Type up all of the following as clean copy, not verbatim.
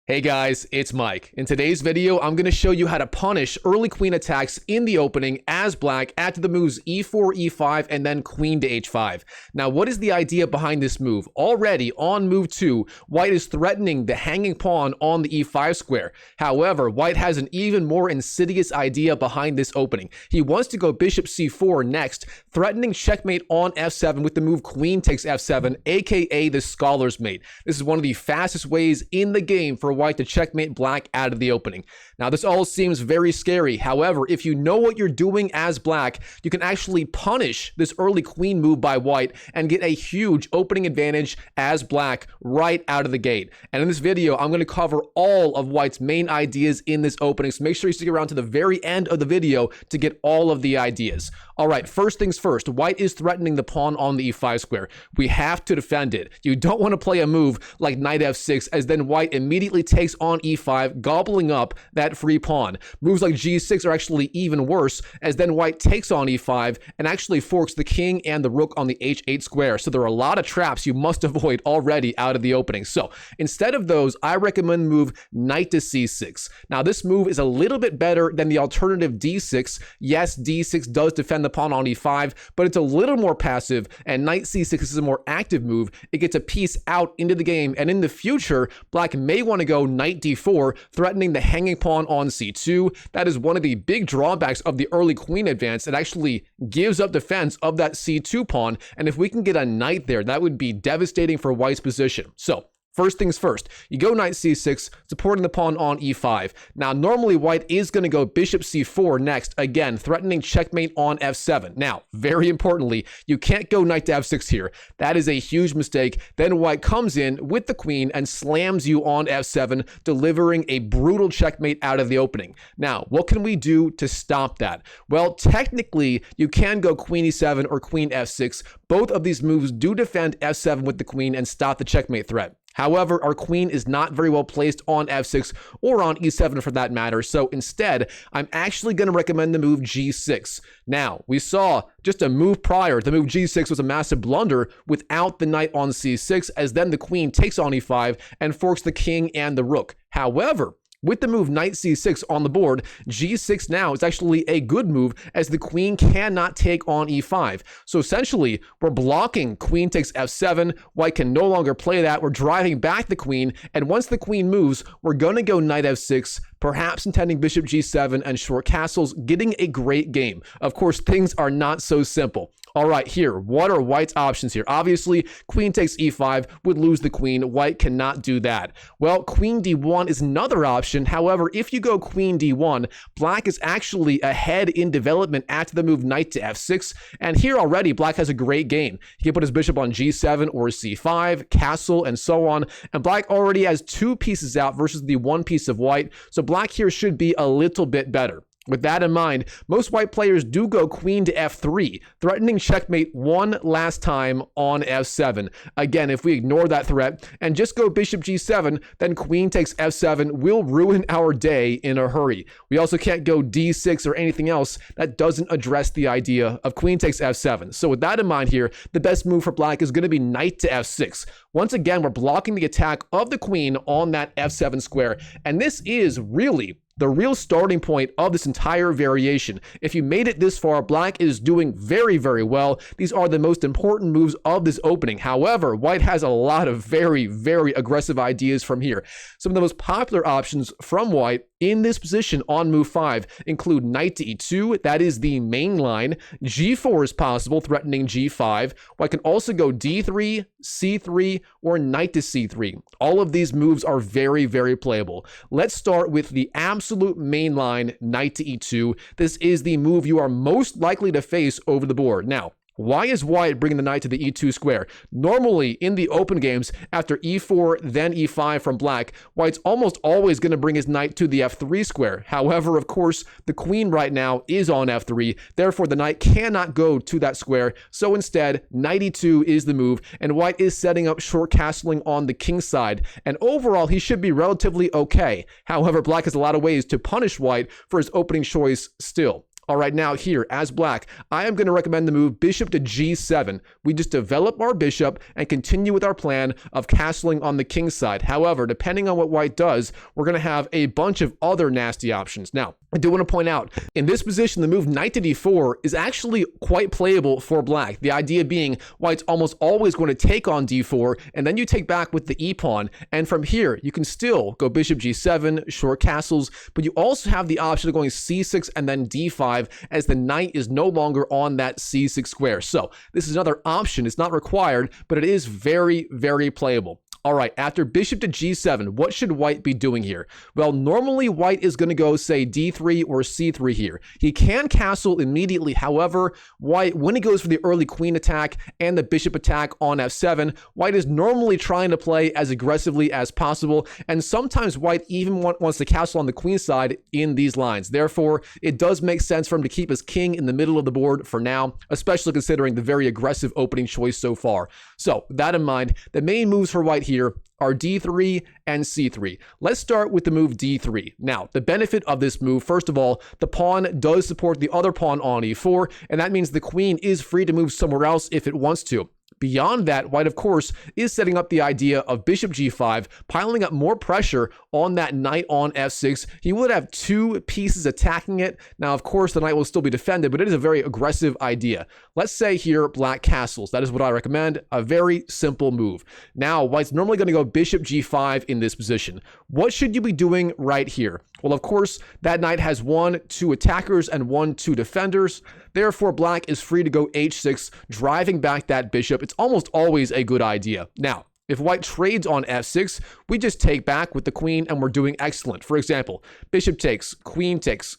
Hey guys, it's Mike. In today's video, I'm going to show you how to punish early queen attacks in the opening as black after the moves e4, e5, and then queen to h5. Now, what is the idea behind this move? Already on move 2, white is threatening the hanging pawn on the e5 square. However, white has an even more insidious idea behind this opening. He wants to go bishop c4 next, threatening checkmate on f7 with the move queen takes f7, aka the scholar's mate. This is one of the fastest ways in the game for white to checkmate black out of the opening. Now, this all seems very scary. However, if you know what you're doing as black, you can actually punish this early queen move by white and get a huge opening advantage as black right out of the gate. And in this video, I'm going to cover all of white's main ideas in this opening, so make sure you stick around to the very end of the video to get all of the ideas. All right, first things first, white is threatening the pawn on the e5 square. We have to defend it. You don't want to play a move like knight f6 as then white immediately takes on e5, gobbling up that free pawn. Moves like g6 are actually even worse as then white takes on e5 and actually forks the king and the rook on the h8 square. So there are a lot of traps you must avoid already out of the opening. So instead of those, I recommend move knight to c6. Now this move is a little bit better than the alternative d6. Yes, d6 does defend the pawn on e5, but it's a little more passive, and knight c6 is a more active move. It gets a piece out into the game, and in the future, black may want to go knight d4, threatening the hanging pawn on c2. That is one of the big drawbacks of the early queen advance. It actually gives up defense of that c2 pawn, and if we can get a knight there, that would be devastating for white's position. So first things first, you go knight c6, supporting the pawn on e5. Now, normally white is going to go bishop c4 next, again, threatening checkmate on f7. Now, very importantly, you can't go knight to f6 here. That is a huge mistake. Then white comes in with the queen and slams you on f7, delivering a brutal checkmate out of the opening. Now, what can we do to stop that? Well, technically, you can go queen e7 or queen f6. Both of these moves do defend f7 with the queen and stop the checkmate threat. However, our queen is not very well placed on f6 or on e7 for that matter, so instead, I'm actually going to recommend the move g6. Now, we saw just a move prior, the move g6 was a massive blunder without the knight on c6, as then the queen takes on e5 and forks the king and the rook. However, with the move knight c6 on the board, g6 now is actually a good move as the queen cannot take on e5. So essentially, we're blocking queen takes f7. White can no longer play that. We're driving back the queen, and once the queen moves, we're going to go knight f6, perhaps intending bishop g7 and short castles, getting a great game. Of course, things are not so simple. All right, here, what are white's options here? Obviously, queen takes e5 would lose the queen. White cannot do that. Well, queen d1 is another option. However, if you go queen d1, black is actually ahead in development after the move knight to f6. And here already, black has a great game. He can put his bishop on g7 or c5, castle, and so on. And black already has two pieces out versus the one piece of white. So black here should be a little bit better. With that in mind, most white players do go queen to f3, threatening checkmate one last time on f7. Again, if we ignore that threat and just go bishop g7, then queen takes f7 will ruin our day in a hurry. We also can't go d6 or anything else that doesn't address the idea of queen takes f7. So with that in mind here, the best move for black is going to be knight to f6. Once again, we're blocking the attack of the queen on that f7 square, and this is really the real starting point of this entire variation. If you made it this far, black is doing very, very well. These are the most important moves of this opening. However, white has a lot of very, very aggressive ideas from here. Some of the most popular options from white in this position on move 5 include knight to e2, that is the main line. g4 is possible, threatening g5. White can also go d3, c3, or knight to c3. All of these moves are very, very playable. Let's start with the absolute main line, knight to e2. This is the move you are most likely to face over the board. Now, why is white bringing the knight to the e2 square? Normally, in the open games, after e4, then e5 from black, white's almost always going to bring his knight to the f3 square. However, of course, the queen right now is on f3. Therefore, the knight cannot go to that square. So instead, knight e2 is the move, and white is setting up short castling on the king side. And overall, he should be relatively okay. However, black has a lot of ways to punish white for his opening choice still. All right, now here, as black, I am going to recommend the move bishop to g7. We just develop our bishop and continue with our plan of castling on the king side. However, depending on what white does, we're going to have a bunch of other nasty options. Now, I do want to point out, in this position, the move knight to d4 is actually quite playable for black. The idea being white's almost always going to take on d4, and then you take back with the e-pawn. And from here, you can still go bishop g7, short castles, but you also have the option of going c6 and then d5, as the knight is no longer on that c6 square. So this is another option. It's not required, but it is very, very playable. All right, after bishop to g7, what should white be doing here? Well, normally white is going to go, say, d3 or c3 here. He can castle immediately. However, white, when he goes for the early queen attack and the bishop attack on f7, white is normally trying to play as aggressively as possible, and sometimes white even wants to castle on the queen side in these lines. Therefore, it does make sense for him to keep his king in the middle of the board for now, especially considering the very aggressive opening choice so far. So, with that in mind, the main moves for white here are d3 and c3. Let's start with the move d3. Now, the benefit of this move, first of all, the pawn does support the other pawn on e4, and that means the queen is free to move somewhere else if it wants to. Beyond that, white, of course, is setting up the idea of bishop g5, piling up more pressure on that knight on f6. He would have two pieces attacking it. Now, of course, the knight will still be defended, but it is a very aggressive idea. Let's say here, black castles. That is what I recommend. A very simple move. Now, white's normally going to go bishop g5 in this position. What should you be doing right here? Well, of course, that knight has 1-2 attackers and 1-2 defenders. Therefore, black is free to go h6, driving back that bishop. It's almost always a good idea. Now, if white trades on f6, we just take back with the queen and we're doing excellent. For example, bishop takes, queen takes,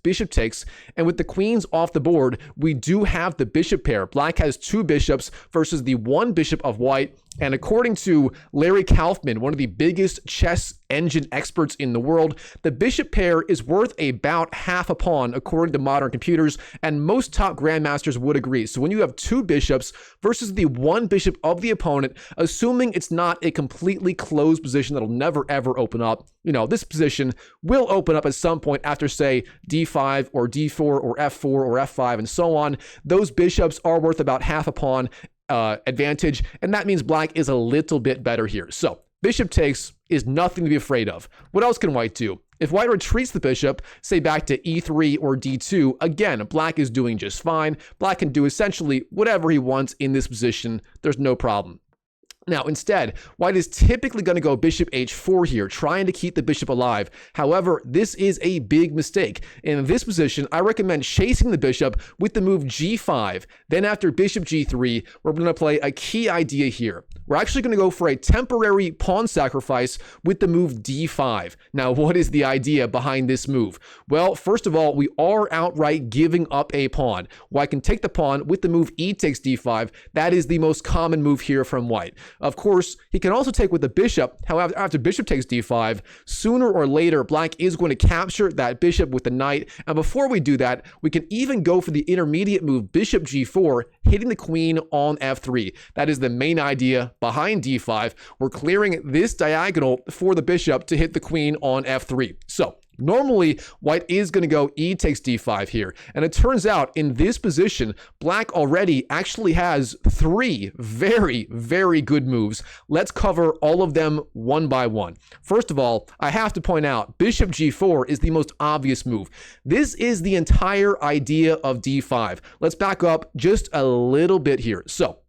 bishop takes, and with the queens off the board, we do have the bishop pair. Black has two bishops versus the one bishop of white. And according to Larry Kaufman, one of the biggest chess engine experts in the world, the bishop pair is worth about half a pawn according to modern computers, and most top grandmasters would agree. So when you have two bishops versus the one bishop of the opponent, assuming it's not a completely closed position that'll never ever open up, you know, this position will open up at some point after, say, d5 or d4 or f4 or f5 and so on. Those bishops are worth about half a pawn advantage, and that means black is a little bit better here. So bishop takes is nothing to be afraid of. What else can white do? If white retreats the bishop, say back to e3 or d2, again, black is doing just fine. Black can do essentially whatever he wants in this position. There's no problem. Now, instead, white is typically going to go bishop h4 here, trying to keep the bishop alive. However, this is a big mistake. In this position, I recommend chasing the bishop with the move g5. Then after bishop g3, we're going to play a key idea here. We're actually going to go for a temporary pawn sacrifice with the move d5. Now, what is the idea behind this move? Well, first of all, we are outright giving up a pawn. White can take the pawn with the move e takes d5. That is the most common move here from white. Of course, he can also take with the bishop. However, after bishop takes d5, sooner or later, black is going to capture that bishop with the knight. And before we do that, we can even go for the intermediate move, bishop g4, hitting the queen on f3. That is the main idea behind d5. We're clearing this diagonal for the bishop to hit the queen on f3. So, normally, white is going to go e takes d5 here. And it turns out in this position, black already actually has three very, very good moves. Let's cover all of them one by one. First of all, I have to point out bishop g4 is the most obvious move. This is the entire idea of d5. Let's back up just a little bit here. So,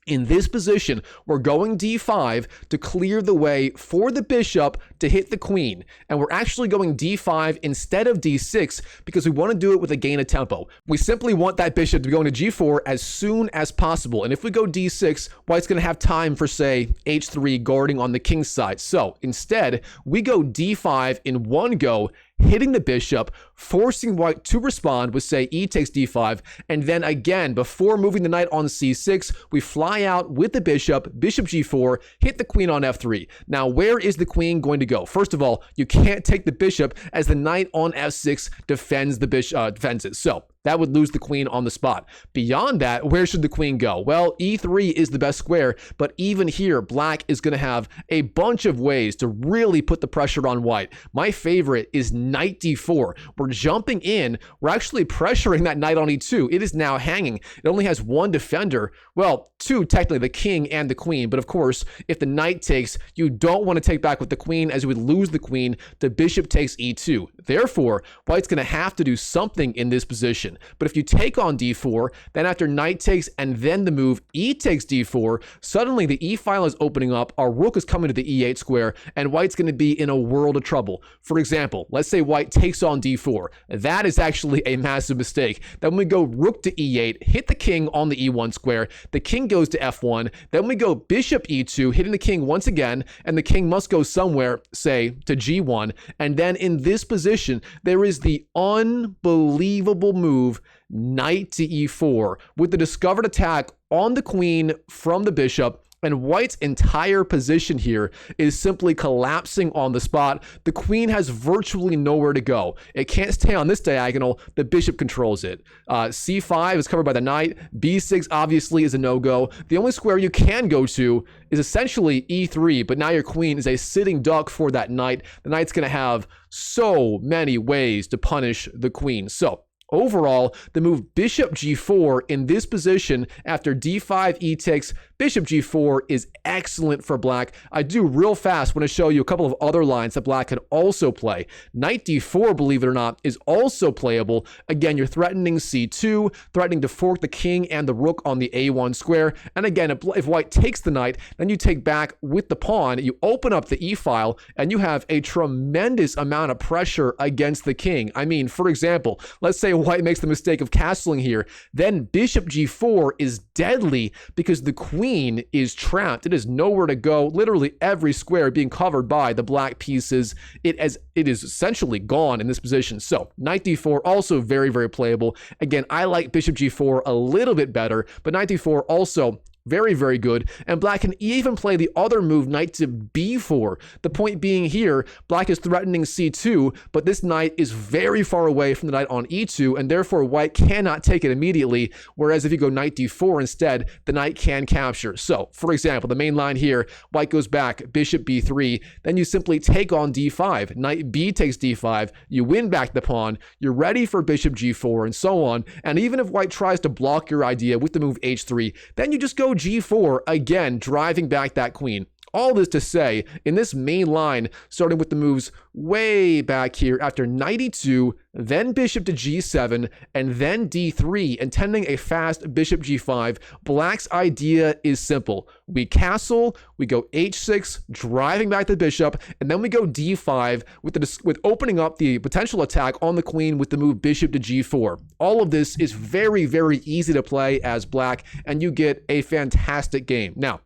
in this position, we're going d5 to clear the way for the bishop to hit the queen. And we're actually going d5 instead of d6 because we want to do it with a gain of tempo. We simply want that bishop to be going to g4 as soon as possible. And if we go d6, white's going to have time for, say, h3 guarding on the king's side. So instead, we go d5 in one go, hitting the bishop, forcing white to respond with, say, e takes d5, and then again, before moving the knight on c6, we fly out with the bishop, bishop g4, hit the queen on f3. Now, where is the queen going to go? First of all, you can't take the bishop as the knight on f6 defends the defends it. So, that would lose the queen on the spot. Beyond that, where should the queen go? Well, e3 is the best square, but even here, black is going to have a bunch of ways to really put the pressure on white. My favorite is knight d4. We're jumping in. We're actually pressuring that knight on e2. It is now hanging. It only has one defender. Well, two, technically, the king and the queen. But of course, if the knight takes, you don't want to take back with the queen, as you would lose the queen. The bishop takes e2. Therefore, white's going to have to do something in this position. But if you take on d4, then after knight takes and then the move e takes d4, suddenly the e file is opening up, our rook is coming to the e8 square, and white's going to be in a world of trouble. For example, let's say white takes on d4. That is actually a massive mistake. Then we go rook to e8, hit the king on the e1 square, the king goes to f1, then we go bishop e2, hitting the king once again, and the king must go somewhere, say, to g1, and then in this position, there is the unbelievable move knight to e4 with the discovered attack on the queen from the bishop. And white's entire position here is simply collapsing on the spot. The queen has virtually nowhere to go. It can't stay on this diagonal. The bishop controls it. c5 is covered by the knight. b6 obviously is a no-go. The only square you can go to is essentially e3, but now your queen is a sitting duck for that knight. The knight's going to have so many ways to punish the queen. So overall, the move bishop g4 in this position after d5 e takes bishop g4 is excellent for black. I do real fast want to show you a couple of other lines that black could also play. Knight d4, believe it or not, is also playable. Again, you're threatening c2, threatening to fork the king and the rook on the a1 square. And again, if white takes the knight, then you take back with the pawn, you open up the e file, and you have a tremendous amount of pressure against the king. I mean, for example, let's say white makes the mistake of castling here, then bishop g4 is deadly because the queen is trapped. It has nowhere to go. Literally every square being covered by the black pieces. It is essentially gone in this position. So knight d4 also very, very playable. Again, I like bishop g4 a little bit better, but knight d4 also very, very good. And black can even play the other move, knight to b4. The point being here, black is threatening c2, but this knight is very far away from the knight on e2, and therefore white cannot take it immediately, whereas if you go knight d4 instead, the knight can capture. So, for example, the main line here, white goes back, bishop b3, then you simply take on d5. Knight b takes d5, you win back the pawn, you're ready for bishop g4, and so on. And even if white tries to block your idea with the move h3, then you just go g4, again, driving back that queen. All this to say, in this main line, starting with the moves way back here after knight e2, then bishop to g7, and then d3, intending a fast bishop g5, black's idea is simple. We castle, we go h6, driving back the bishop, and then we go d5 with opening up the potential attack on the queen with the move bishop to g4. All of this is very, very easy to play as black, and you get a fantastic game. Now,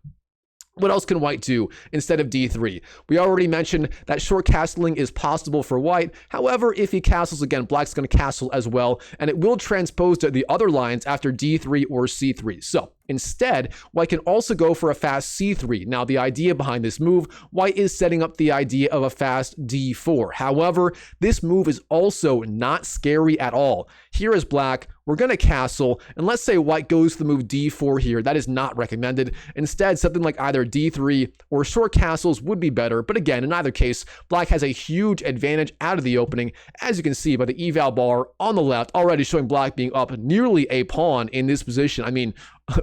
what else can white do instead of d3? We already mentioned that short castling is possible for white. However, if he castles again, black's going to castle as well, and it will transpose to the other lines after d3 or c3. So instead, white can also go for a fast c3. Now, the idea behind this move, white is setting up the idea of a fast d4. However, this move is also not scary at all. Here is black. We're going to castle, and let's say white goes to the move d4 here. That is not recommended. Instead, something like either d3 or short castles would be better. But again, in either case, black has a huge advantage out of the opening, as you can see by the eval bar on the left, already showing black being up nearly a pawn in this position. I mean,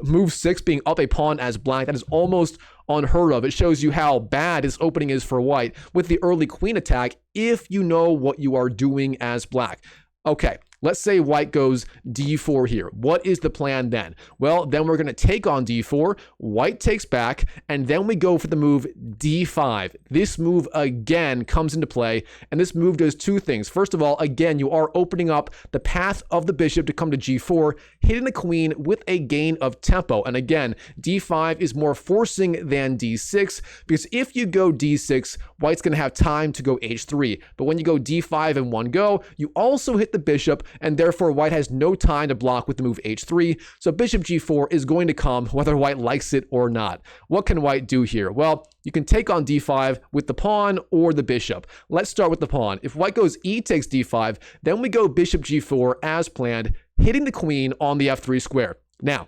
move 6 being up a pawn as black, that is almost unheard of. It shows you how bad this opening is for white with the early queen attack if you know what you are doing as black. Okay, let's say white goes d4 here. What is the plan then? Well, then we're going to take on d4, white takes back, and then we go for the move d5. This move again comes into play, and this move does two things. First of all, again, you are opening up the path of the bishop to come to g4, hitting the queen with a gain of tempo. And again, d5 is more forcing than d6, because if you go d6, white's going to have time to go h3. But when you go d5 in one go, you also hit the bishop, and therefore white has no time to block with the move h3. So bishop g4 is going to come whether white likes it or not. What can white do here? Well, you can take on d5 with the pawn or the bishop. Let's start with the pawn. If white goes e takes d5, then we go bishop g4 as planned, hitting the queen on the f3 square. Now,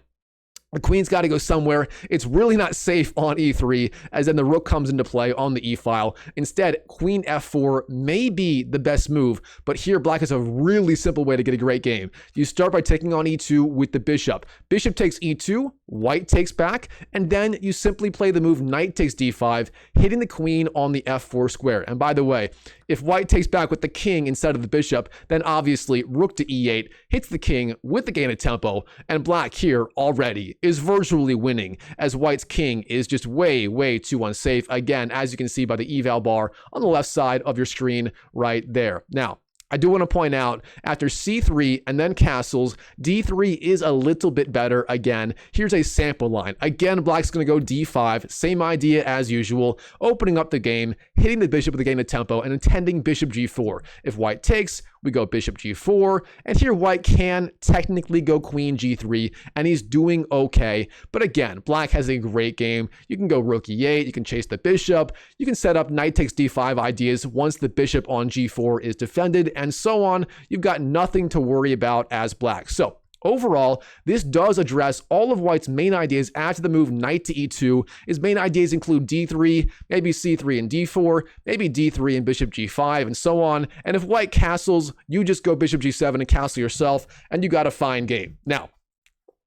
the queen's got to go somewhere. It's really not safe on e3, as then the rook comes into play on the e file. Instead, queen f4 may be the best move, but here black has a really simple way to get a great game. You start by taking on e2 with the bishop. Bishop takes e2, white takes back, and then you simply play the move knight takes d5, hitting the queen on the f4 square. And by the way, if white takes back with the king instead of the bishop, then obviously rook to e8 hits the king with the gain of tempo, and black here already is virtually winning, as white's king is just way, way too unsafe. Again, as you can see by the eval bar on the left side of your screen right there. Now, I do want to point out, after c3 and then castles, d3 is a little bit better again. Here's a sample line. Again, black's going to go d5, same idea as usual, opening up the game, hitting the bishop with the gain of tempo, and intending bishop g4. If white takes, we go bishop g4, and here white can technically go queen g3, and he's doing okay. But again, black has a great game. You can go rook e8, you can chase the bishop, you can set up knight takes d5 ideas once the bishop on g4 is defended, and so on. You've got nothing to worry about as black. So overall, this does address all of white's main ideas after the move knight to e2. His main ideas include d3, maybe c3 and d4, maybe d3 and bishop g5, and so on. And if white castles, you just go bishop g7 and castle yourself, and you got a fine game. Now,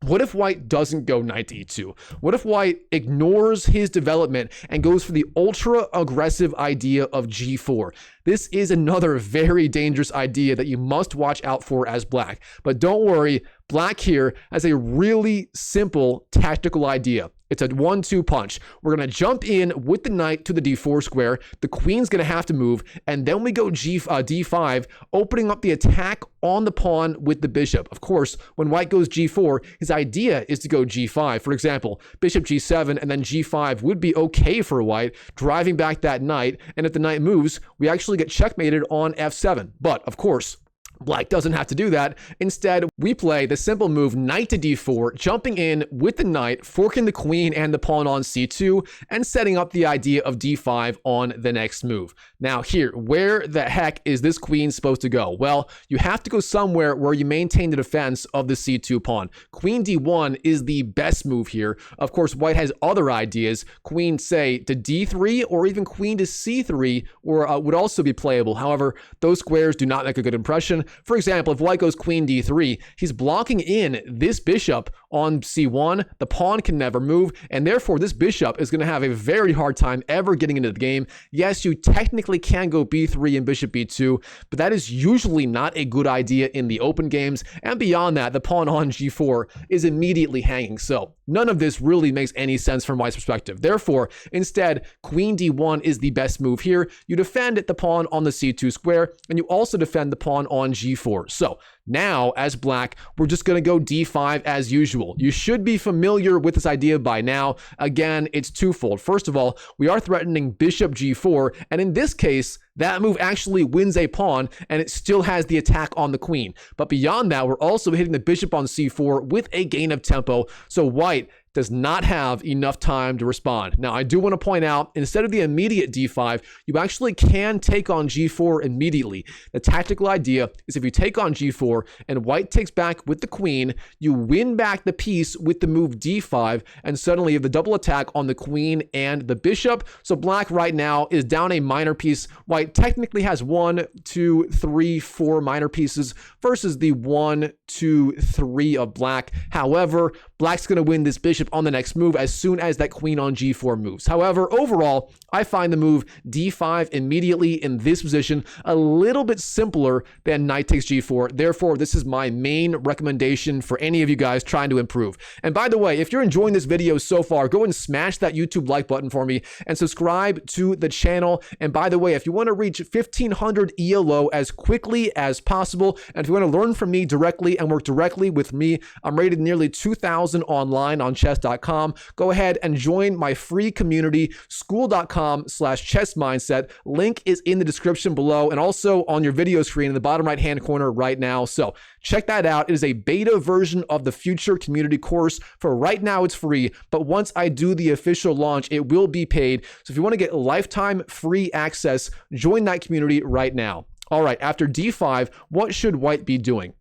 what if white doesn't go knight to e2? What if white ignores his development and goes for the ultra aggressive idea of g4? This is another very dangerous idea that you must watch out for as black. But don't worry, black here has a really simple tactical idea. It's a 1-2 punch. We're going to jump in with the knight to the d4 square. The queen's going to have to move, and then we go d5, opening up the attack on the pawn with the bishop. Of course, when white goes g4, his idea is to go g5. For example, bishop g7 and then g5 would be okay for white, driving back that knight, and if the knight moves, we actually get checkmated on f7. But, of course, black doesn't have to do that. Instead, we play the simple move knight to d4, jumping in with the knight, forking the queen and the pawn on c2, and setting up the idea of d5 on the next move. Now here, where the heck is this queen supposed to go? Well, you have to go somewhere where you maintain the defense of the c2 pawn. Queen d1 is the best move here. Of course, white has other ideas. Queen, say, to d3, or even queen to c3, or would also be playable. However, those squares do not make a good impression. For example, if white goes queen d3, he's blocking in this bishop on c1. The pawn can never move, and therefore this bishop is going to have a very hard time ever getting into the game. Yes, you technically can go b3 and bishop b2, but that is usually not a good idea in the open games. And beyond that, the pawn on g4 is immediately hanging. So none of this really makes any sense from white's perspective. Therefore, instead, queen d1 is the best move here. You defend the pawn on the c2 square, and you also defend the pawn on g4. So now, as black, we're just going to go d5 as usual. You should be familiar with this idea by now. Again, it's twofold. First of all, we are threatening bishop g4, and in this case, that move actually wins a pawn, and it still has the attack on the queen. But beyond that, we're also hitting the bishop on c4 with a gain of tempo, so white does not have enough time to respond. Now, I do want to point out, instead of the immediate d5, you actually can take on g4 immediately. The tactical idea is if you take on g4 and white takes back with the queen, you win back the piece with the move d5, and suddenly you have the double attack on the queen and the bishop. So black right now is down a minor piece. White technically has 1, 2, 3, 4 minor pieces versus the 1, 2, 3 of black. However, black's going to win this bishop on the next move as soon as that queen on g4 moves. However, overall, I find the move d5 immediately in this position a little bit simpler than knight takes g4. Therefore, this is my main recommendation for any of you guys trying to improve. And by the way, if you're enjoying this video so far, go and smash that YouTube like button for me and subscribe to the channel. And by the way, if you want to reach 1500 ELO as quickly as possible, and if you want to learn from me directly and work directly with me, I'm rated nearly 2,000 online on chess.com. Go ahead and join my free community, school.com/chessmindset. Link is in the description below and also on your video screen in the bottom right hand corner right now. So check that out. It is a beta version of the future community course. For right now, it's free, but once I do the official launch, it will be paid. So if you want to get lifetime free access, join that community right now. All right, after d5, what should white be doing?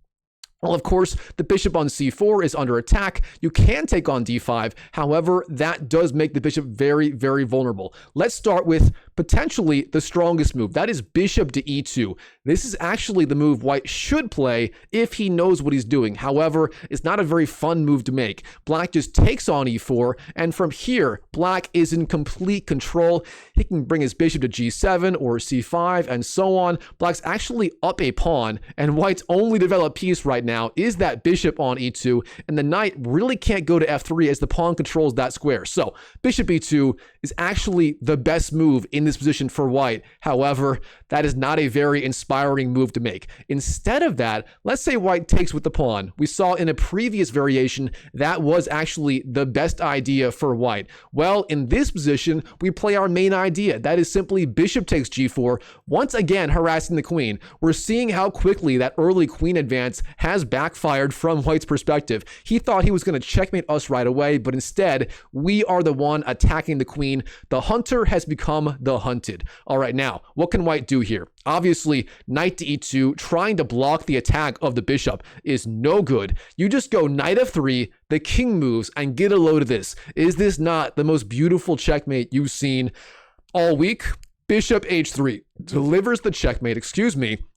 Well, of course, the bishop on c4 is under attack. You can take on d5. However, that does make the bishop very, very vulnerable. Let's start with potentially the strongest move. That is bishop to e2. This is actually the move white should play if he knows what he's doing. However, it's not a very fun move to make. Black just takes on e4, and from here, black is in complete control. He can bring his bishop to g7 or c5 and so on. Black's actually up a pawn, and white's only developed piece right now is that bishop on e2, and the knight really can't go to f3 as the pawn controls that square. So bishop e2 is actually the best move in this position for white. However, that is not a very inspiring move to make. Instead of that, let's say white takes with the pawn. We saw in a previous variation that was actually the best idea for white. Well, in this position, we play our main idea. That is simply bishop takes g4, once again harassing the queen. We're seeing how quickly that early queen advance has backfired from white's perspective. He thought he was going to checkmate us right away, but instead, we are the one attacking the queen. The hunter has become the hunted. All right, now, what can white do here? Obviously, knight to e2, trying to block the attack of the bishop is no good. You just go knight f3, the king moves, and get a load of this. Is this not the most beautiful checkmate you've seen all week? Bishop h3 delivers the checkmate,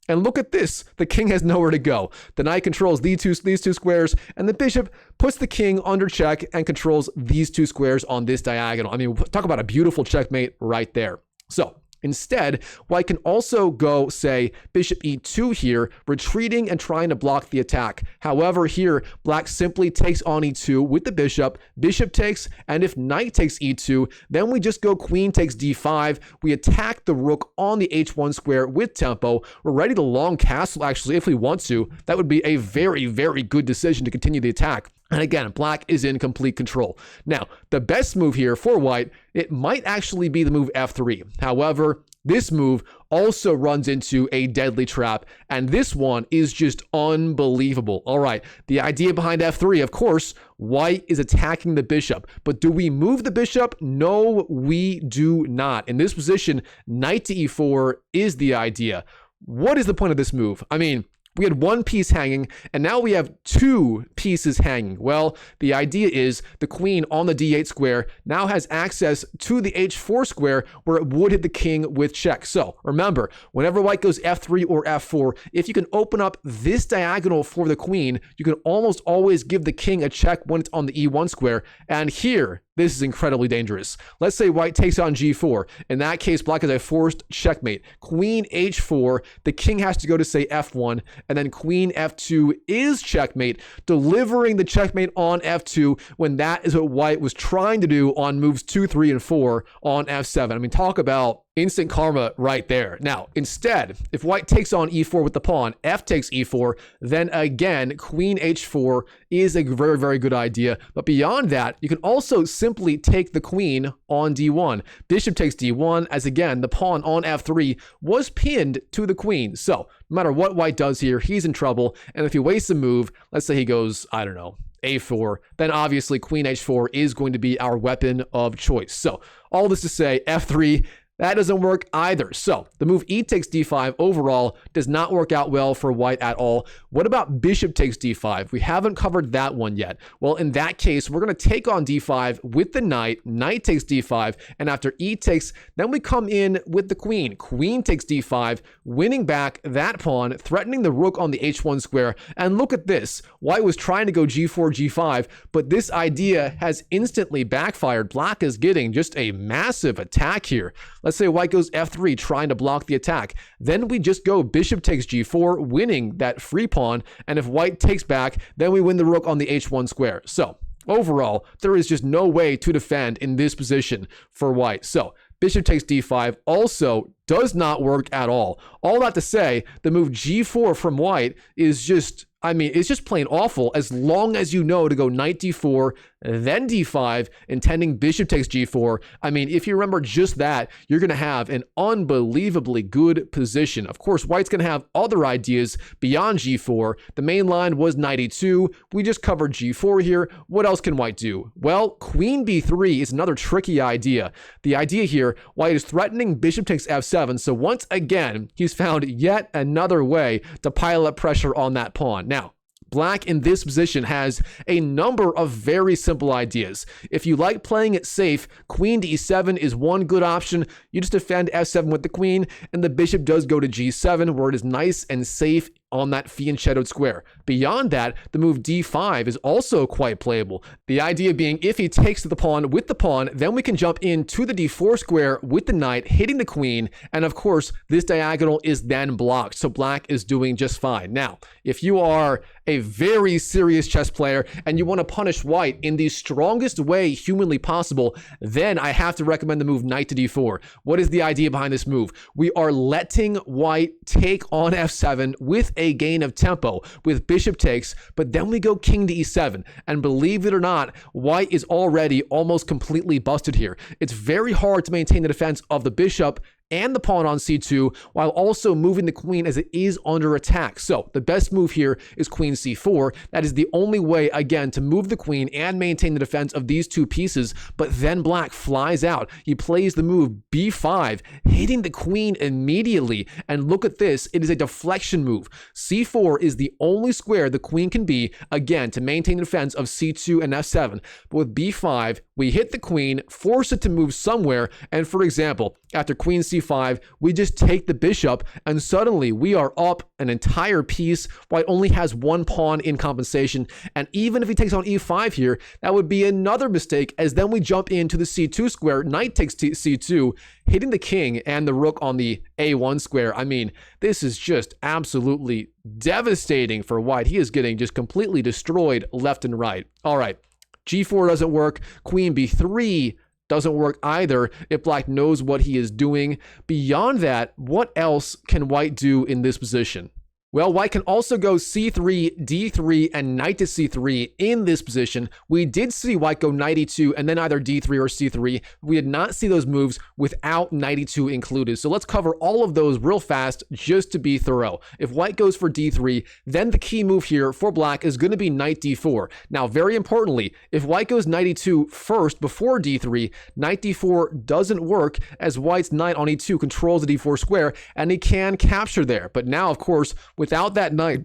and look at this. The king has nowhere to go. The knight controls these two squares, and the bishop puts the king under check and controls these two squares on this diagonal. I mean, talk about a beautiful checkmate right there. So instead, white can also go, say, bishop e2 here, retreating and trying to block the attack. However, here, black simply takes on e2 with the bishop takes, and if knight takes e2, then we just go queen takes d5. We attack the rook on the h1 square with tempo. We're ready to long castle, actually, if we want to. That would be a very, very good decision to continue the attack. And again, black is in complete control. Now, the best move here for white, it might actually be the move f3. However, this move also runs into a deadly trap, and this one is just unbelievable. All right, the idea behind f3, of course, white is attacking the bishop. But do we move the bishop? No, we do not. In this position, knight to e4 is the idea. What is the point of this move? I mean, we had one piece hanging, and now we have two pieces hanging. Well, the idea is the queen on the d8 square now has access to the h4 square where it would hit the king with check. So remember, whenever white goes f3 or f4, if you can open up this diagonal for the queen, you can almost always give the king a check when it's on the e1 square. And here, this is incredibly dangerous. Let's say white takes on g4. In that case, black has a forced checkmate. Queen h4, the king has to go to, say, f1, and then queen f2 is checkmate, delivering the checkmate on f2 when that is what white was trying to do on moves 2, 3, and 4 on f7. I mean, talk about instant karma right there. Now, instead, if white takes on e4 with the pawn, f takes e4, then again, queen h4 is a very, very good idea. But beyond that, you can also simply take the queen on d1. Bishop takes d1, as again, the pawn on f3 was pinned to the queen. So no matter what white does here, he's in trouble. And if he wastes a move, let's say he goes, I don't know, a4, then obviously queen h4 is going to be our weapon of choice. So all this to say, f3, that doesn't work either. So the move e takes d5 overall does not work out well for white at all. What about bishop takes d5? We haven't covered that one yet. Well, in that case, we're going to take on d5 with the knight. Knight takes d5, and after e takes, then we come in with the queen. Queen takes d5, winning back that pawn, threatening the rook on the h1 square. And look at this. White was trying to go g4, g5, but this idea has instantly backfired. Black is getting just a massive attack here. Let's say white goes f3, trying to block the attack. Then we just go bishop takes g4, winning that free pawn. And if white takes back, then we win the rook on the h1 square. So overall, there is just no way to defend in this position for white. So bishop takes d5 also does not work at all. All that to say, the move g4 from white is just, I mean, it's just plain awful as long as you know to go knight d4, then d5, intending bishop takes g4. I mean, if you remember just that, you're going to have an unbelievably good position. Of course, white's going to have other ideas beyond g4. The main line was knight e2. We just covered g4 here. What else can white do? Well, queen b3 is another tricky idea. The idea here, white is threatening bishop takes f7. So once again, he's found yet another way to pile up pressure on that pawn. Now, Black in this position has a number of very simple ideas. If you like playing it safe, queen to e7 is one good option. You just defend f7 with the queen, and the bishop does go to g7, where it is nice and safe on that fianchettoed square. Beyond that, the move d5 is also quite playable. The idea being, if he takes the pawn with the pawn, then we can jump into the d4 square with the knight, hitting the queen, and of course, this diagonal is then blocked, so black is doing just fine. Now, if you are a very serious chess player and you want to punish white in the strongest way humanly possible, then I have to recommend the move knight to d4. What is the idea behind this move? We are letting white take on f7 with a gain of tempo with bishop takes, but then we go king to e7, and believe it or not, white is already almost completely busted here. It's very hard to maintain the defense of the bishop and the pawn on c2 while also moving the queen as it is under attack. So the best move here is queen c4. That is the only way, again, to move the queen and maintain the defense of these two pieces. But then black flies out. He plays the move b5, hitting the queen immediately. And look at this. It is a deflection move. c4 is the only square the queen can be, again, to maintain the defense of c2 and f7. But with b5, we hit the queen, force it to move somewhere, and for example, after queen c5, we just take the bishop, and suddenly we are up an entire piece. White only has one pawn in compensation, and even if he takes on e5 here, that would be another mistake, as then we jump into the c2 square, knight takes c2, hitting the king and the rook on the a1 square. I mean, this is just absolutely devastating for white. He is getting just completely destroyed left and right. All right. G4 doesn't work. Queen b3 doesn't work either if black knows what he is doing. Beyond that, what else can white do in this position? Well, white can also go c3, d3, and knight to c3 in this position. We did see white go knight e2 and then either d3 or c3. We did not see those moves without knight e2 included. So let's cover all of those real fast just to be thorough. If white goes for d3, then the key move here for black is going to be knight d4. Now, very importantly, if white goes knight e2 first before d3, knight d4 doesn't work, as white's knight on e2 controls the d4 square and he can capture there. But now, of course, without that knight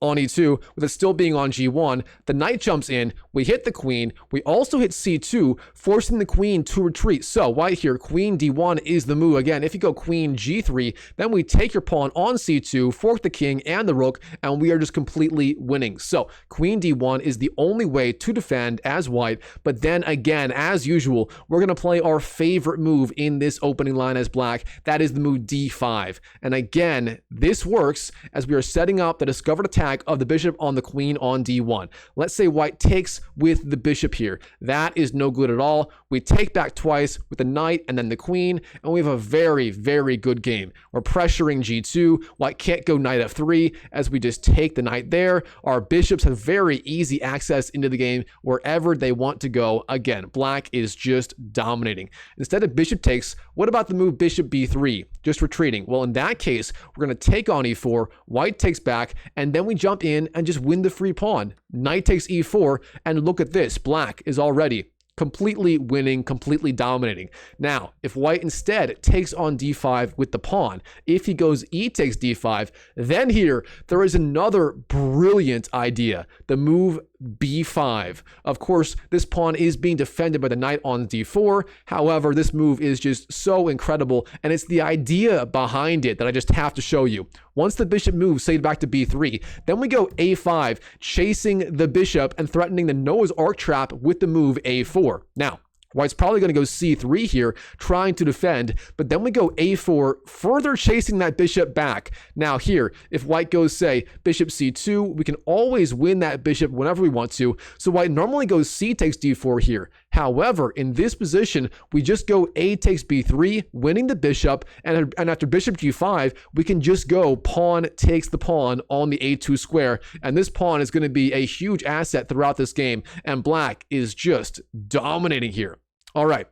on e2, with it still being on g1, the knight jumps in, we hit the queen, we also hit c2, forcing the queen to retreat. So white here, queen d1 is the move. Again, if you go queen g3, then we take your pawn on c2, fork the king and the rook, and we are just completely winning. So queen d1 is the only way to defend as white, but then again, as usual, we're going to play our favorite move in this opening line as black. That is the move d5. And again, this works as we are setting up the discovered attack of the bishop on the queen on d1. Let's say white takes with the bishop here. That is no good at all. We take back twice with the knight and then the queen, and we have a very, very good game. We're pressuring g2. White can't go knight f3 as we just take the knight there. Our bishops have very easy access into the game wherever they want to go. Again, black is just dominating. Instead of bishop takes, what about the move bishop b3? Just retreating. Well, in that case, we're going to take on e4, white takes back, and then we jump in and just win the free pawn. Knight takes e4, and look at this. Black is already completely winning, completely dominating. Now, if white instead takes on d5 with the pawn, if he goes e takes d5, then here, there is another brilliant idea. The move b5. Of course, this pawn is being defended by the knight on d4. However, this move is just so incredible, and it's the idea behind it that I just have to show you. Once the bishop moves, say back to b3, then we go a5, chasing the bishop and threatening the Noah's Ark trap with the move a4. Now, white's probably going to go c3 here, trying to defend, but then we go a4, further chasing that bishop back. Now here, if white goes, say, bishop c2, we can always win that bishop whenever we want to, so white normally goes c takes d4 here. However, in this position, we just go a takes b3, winning the bishop, and after bishop g5, we can just go pawn takes the pawn on the a2 square, and this pawn is going to be a huge asset throughout this game, and black is just dominating here. All right,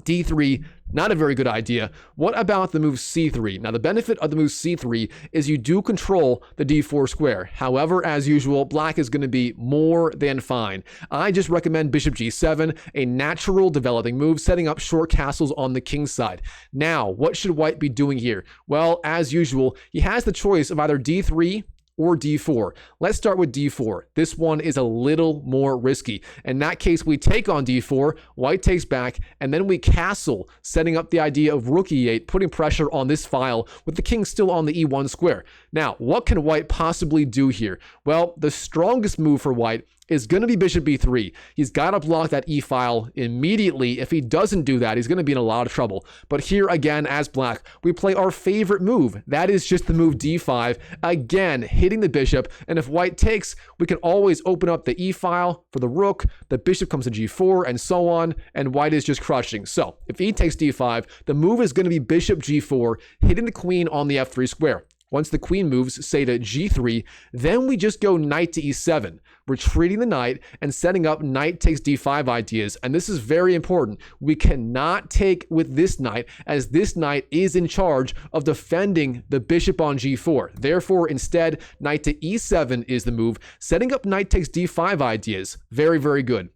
d3, not a very good idea. What about the move c3? Now, the benefit of the move c3 is you do control the d4 square. However, as usual, black is going to be more than fine. I just recommend bishop g7, a natural developing move, setting up short castles on the king's side. Now, what should white be doing here? Well, as usual, he has the choice of either d3 or d4? Let's start with d4. This one is a little more risky. In that case, we take on d4, white takes back, and then we castle, setting up the idea of rook e8, putting pressure on this file with the king still on the e1 square. Now, what can white possibly do here? Well, the strongest move for white is going to be bishop b3. He's got to block that e file immediately. If he doesn't do that, he's going to be in a lot of trouble. But here again, as black, we play our favorite move. That is just the move d5. Again, hitting the bishop. And if white takes, we can always open up the e file for the rook. The bishop comes to g4 and so on. And white is just crushing. So if e takes d5, the move is going to be bishop g4, hitting the queen on the f3 square. Once the queen moves, say to g3, then we just go knight to e7, retreating the knight and setting up knight takes d5 ideas. And this is very important. We cannot take with this knight, as this knight is in charge of defending the bishop on g4. Therefore, instead, knight to e7 is the move, setting up knight takes d5 ideas. Very, very good.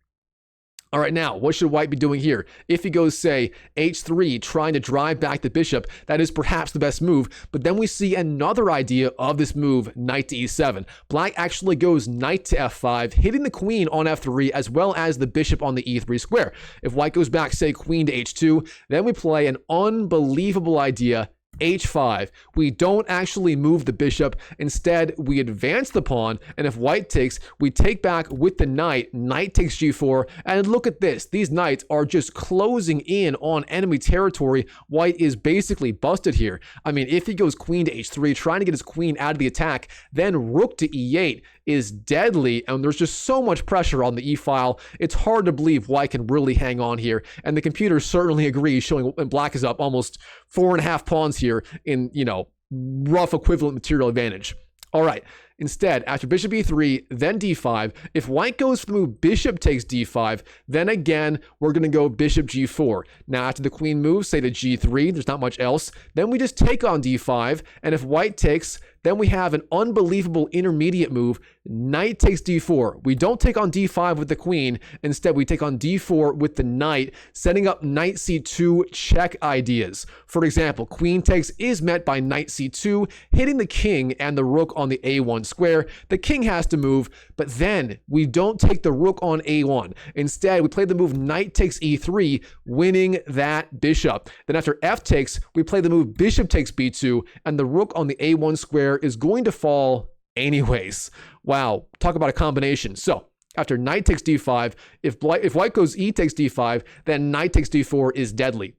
All right, now, what should white be doing here? If he goes, say, h3, trying to drive back the bishop, that is perhaps the best move. But then we see another idea of this move, knight to e7. Black actually goes knight to f5, hitting the queen on f3, as well as the bishop on the e3 square. If white goes back, say, queen to h2, then we play an unbelievable idea, h5. We don't actually move the bishop. Instead, we advance the pawn, and if white takes, we take back with the knight. Knight takes g4, and look at this. These knights are just closing in on enemy territory. White is basically busted here. I mean, if he goes queen to h3, trying to get his queen out of the attack, then rook to e8 is deadly, and there's just so much pressure on the e file. It's hard to believe white can really hang on here, and the computer certainly agrees, showing black is up almost 4.5 pawns here in, rough equivalent material advantage. All right, instead, after bishop e3, then d5, if white goes for the move bishop takes d5, then again, we're going to go bishop g4. Now, after the queen moves, say to g3, there's not much else, then we just take on d5, and if white takes, then we have an unbelievable intermediate move, knight takes d4. We don't take on d5 with the queen. Instead, we take on d4 with the knight, setting up knight c2 check ideas. For example, queen takes is met by knight c2, hitting the king and the rook on the a1 square. The king has to move, but then we don't take the rook on a1. Instead, we play the move knight takes e3, winning that bishop. Then after f takes, we play the move bishop takes b2, and the rook on the a1 square is going to fall anyways. Wow, talk about a combination. So after knight takes d5, if white goes e takes d5, then knight takes d4 is deadly.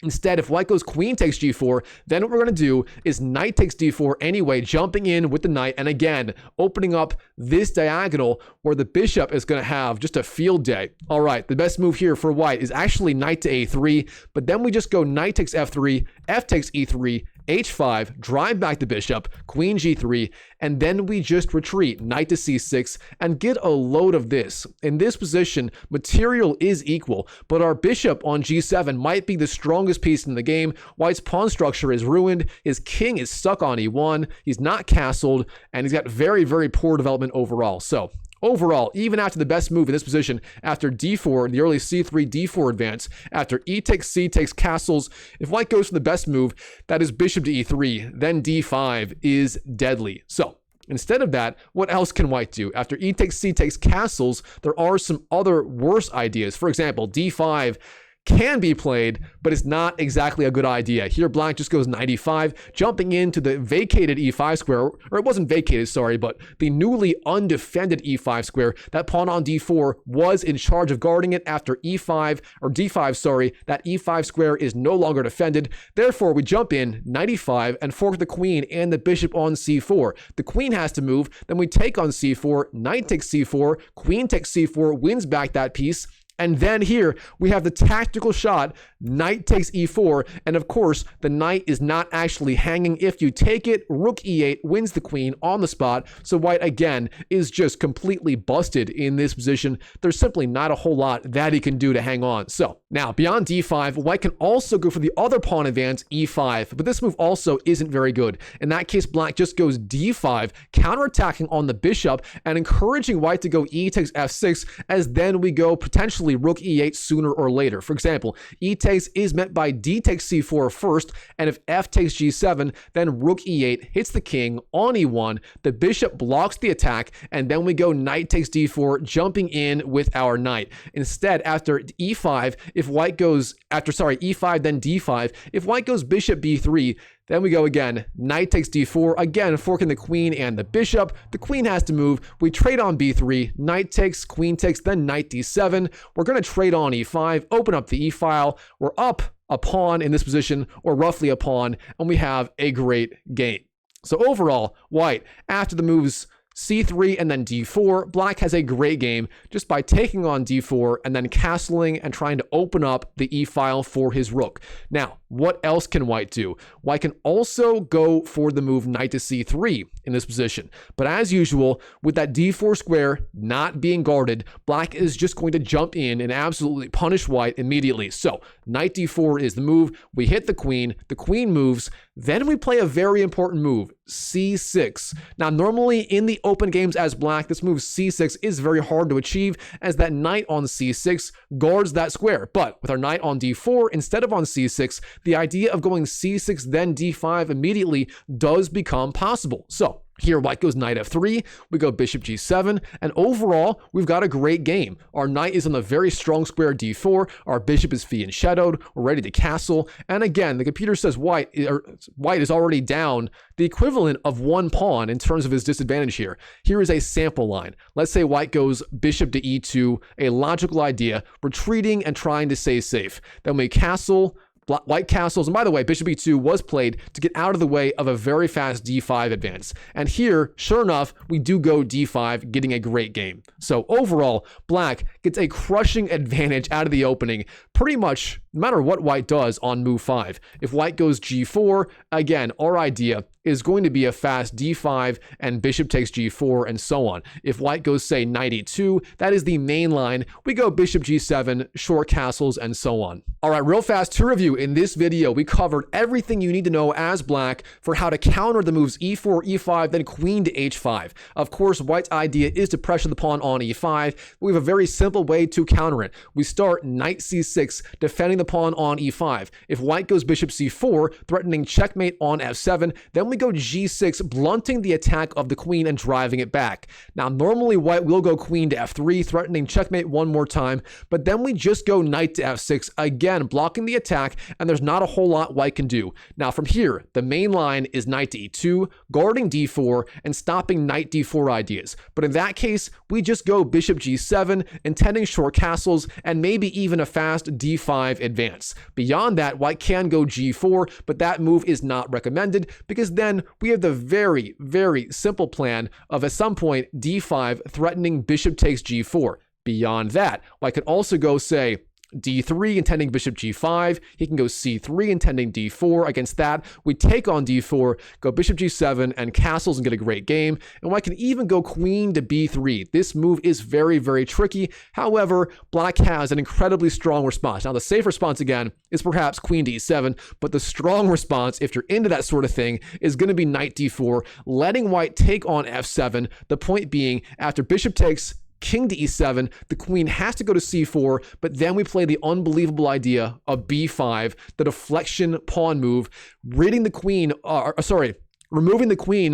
Instead, if white goes queen takes g4, then what we're going to do is knight takes d4 anyway, jumping in with the knight, and again, opening up this diagonal where the bishop is going to have just a field day. All right, the best move here for white is actually knight to a3, but then we just go knight takes f3, f takes e3, h5, drive back the bishop, queen g3, and then we just retreat, knight to c6, and get a load of this. In this position, material is equal, but our bishop on g7 might be the strongest piece in the game. White's pawn structure is ruined, his king is stuck on e1, he's not castled, and he's got very, very poor development overall. So overall, even after the best move in this position, after d4, the early c3, d4 advance, after e takes c takes castles, if white goes for the best move, that is bishop to e3, then d5 is deadly. So instead of that, what else can white do? After e takes c takes castles, there are some other worse ideas. For example, d5 can be played, but it's not exactly a good idea. Here, black just goes knight e5, jumping into the vacated e5 square, or it wasn't vacated, sorry, but the newly undefended e5 square. That pawn on d4 was in charge of guarding it. After e5, or d5, sorry, that e5 square is no longer defended. Therefore, we jump in, knight e5, and fork the queen and the bishop on c4. The queen has to move, then we take on c4, knight takes c4, queen takes c4, wins back that piece. And then here we have the tactical shot, knight takes e4, and of course the knight is not actually hanging. If you take it, rook e8 wins the queen on the spot. So white again is just completely busted in this position. There's simply not a whole lot that he can do to hang on. So now beyond d5, white can also go for the other pawn advance, e5, but this move also isn't very good. In that case, black just goes d5, counterattacking on the bishop and encouraging white to go e takes f6, as then we go potentially eventually rook e8 sooner or later. For example, e takes is met by d takes c4 first, and if f takes g7, then rook e8 hits the king on e1, the bishop blocks the attack, and then we go knight takes d4, jumping in with our knight. Instead, after e5, if white goes, e5 then d5, if white goes bishop b3, then we go again, knight takes d4, again forking the queen and the bishop. The queen has to move. We trade on b3, knight takes, queen takes, then knight d7. We're going to trade on e5, open up the e-file. We're up a pawn in this position, or roughly a pawn, and we have a great game. So overall, white, after the moves c3 and then d4, black has a great game just by taking on d4 and then castling and trying to open up the e-file for his rook. Now, what else can white do? White can also go for the move knight to c3 in this position. But as usual, with that d4 square not being guarded, black is just going to jump in and absolutely punish white immediately. So knight d4 is the move. We hit the queen moves. Then we play a very important move, c6. Now, normally in the open games as black, this move c6 is very hard to achieve, as that knight on c6 guards that square. But with our knight on d4 instead of on c6, the idea of going c6 then d5 immediately does become possible. So here, white goes knight f3, we go bishop g7, and overall, we've got a great game. Our knight is on the very strong square d4, our bishop is fee and shadowed, we're ready to castle, and again, the computer says white is already down the equivalent of one pawn in terms of his disadvantage here. Here is a sample line. Let's say white goes bishop to e2, a logical idea, retreating and trying to stay safe. Then we castle, white castles, and by the way, bishop e2 was played to get out of the way of a very fast d5 advance. And here, sure enough, we do go d5, getting a great game. So overall, black gets a crushing advantage out of the opening, pretty much no matter what white does on move 5. If white goes g4, again, our idea is going to be a fast d5 and bishop takes g4 and so on. If white goes, say, knight e2, that is the main line. We go bishop g7, short castles, and so on. All right, real fast to review. In this video, we covered everything you need to know as black for how to counter the moves e4, e5, then queen to h5. Of course, white's idea is to pressure the pawn on e5, but we have a very simple way to counter it. We start knight c6, defending the pawn on e5. If white goes bishop c4, threatening checkmate on f7, then we go g6, blunting the attack of the queen and driving it back. Now, normally white will go queen to f3, threatening checkmate one more time, but then we just go knight to f6, again blocking the attack, and there's not a whole lot white can do. Now, from here, the main line is knight to e2, guarding d4, and stopping knight d4 ideas. But in that case, we just go bishop g7, intending short castles, and maybe even a fast d5 advance. Beyond that, white can go g4, but that move is not recommended, because then we have the very, very simple plan of at some point d5 threatening bishop takes g4. Beyond that, white could also go, say, d3 intending bishop g5. He can go c3 intending d4. Against that, we take on d4, go bishop g7 and castles and get a great game. And white can even go queen to b3. This move is very, very tricky. However, black has an incredibly strong response. Now, the safe response again is perhaps queen to e7, but the strong response, if you're into that sort of thing, is going to be knight d4, letting white take on f7. The point being, after bishop takes king to e7, the queen has to go to c4, but then we play the unbelievable idea of b5, the deflection pawn move, removing the queen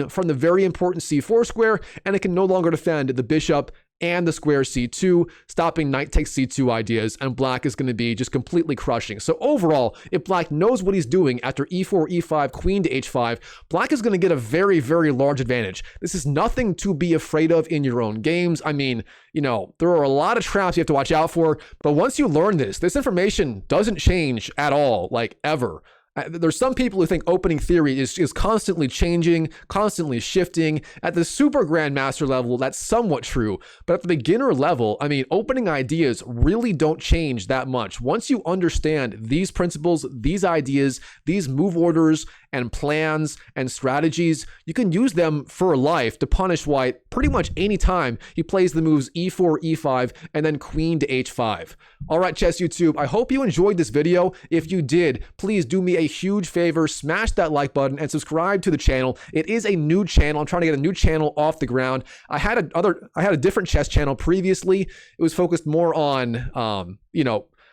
from the very important c4 square, and it can no longer defend the bishop and the square c2, stopping knight takes c2 ideas, and black is going to be just completely crushing. So overall, if black knows what he's doing after e4, e5, queen to h5, black is going to get a very, very large advantage. This is nothing to be afraid of in your own games. I mean, you know, there are a lot of traps you have to watch out for, but once you learn this information doesn't change at all, like ever. There's some people who think opening theory is constantly changing, constantly shifting. At the super grandmaster level, that's somewhat true. But at the beginner level, I mean, opening ideas really don't change that much. Once you understand these principles, these ideas, these move orders and plans and strategies, you can use them for life to punish white pretty much any time he plays the moves e4, e5, and then queen to h5. All right, Chess YouTube, I hope you enjoyed this video. If you did, please do me a huge favor, smash that like button and subscribe to the channel. It is a new channel. I'm trying to get a new channel off the ground. I had a different chess channel previously. It was focused more on,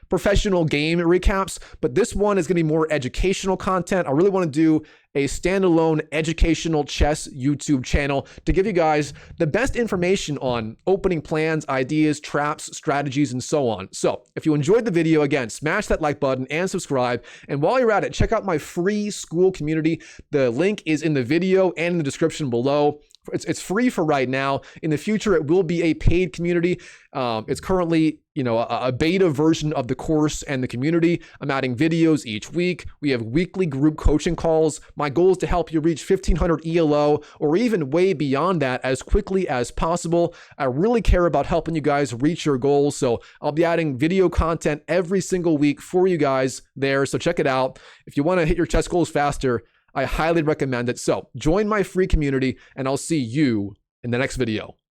professional game recaps, but this one is going to be more educational content. I really want to do a standalone educational chess YouTube channel to give you guys the best information on opening plans, ideas, traps, strategies, and so on. So if you enjoyed the video, again, smash that like button and subscribe. And while you're at it, check out my free school community. The link is in the video and in the description below. It's free for right now. In the future, it will be a paid community. It's currently, a beta version of the course and the community. I'm adding videos each week. We have weekly group coaching calls. My goal is to help you reach 1,500 ELO or even way beyond that as quickly as possible. I really care about helping you guys reach your goals. So I'll be adding video content every single week for you guys there. So check it out. If you want to hit your chess goals faster, I highly recommend it. So join my free community and I'll see you in the next video.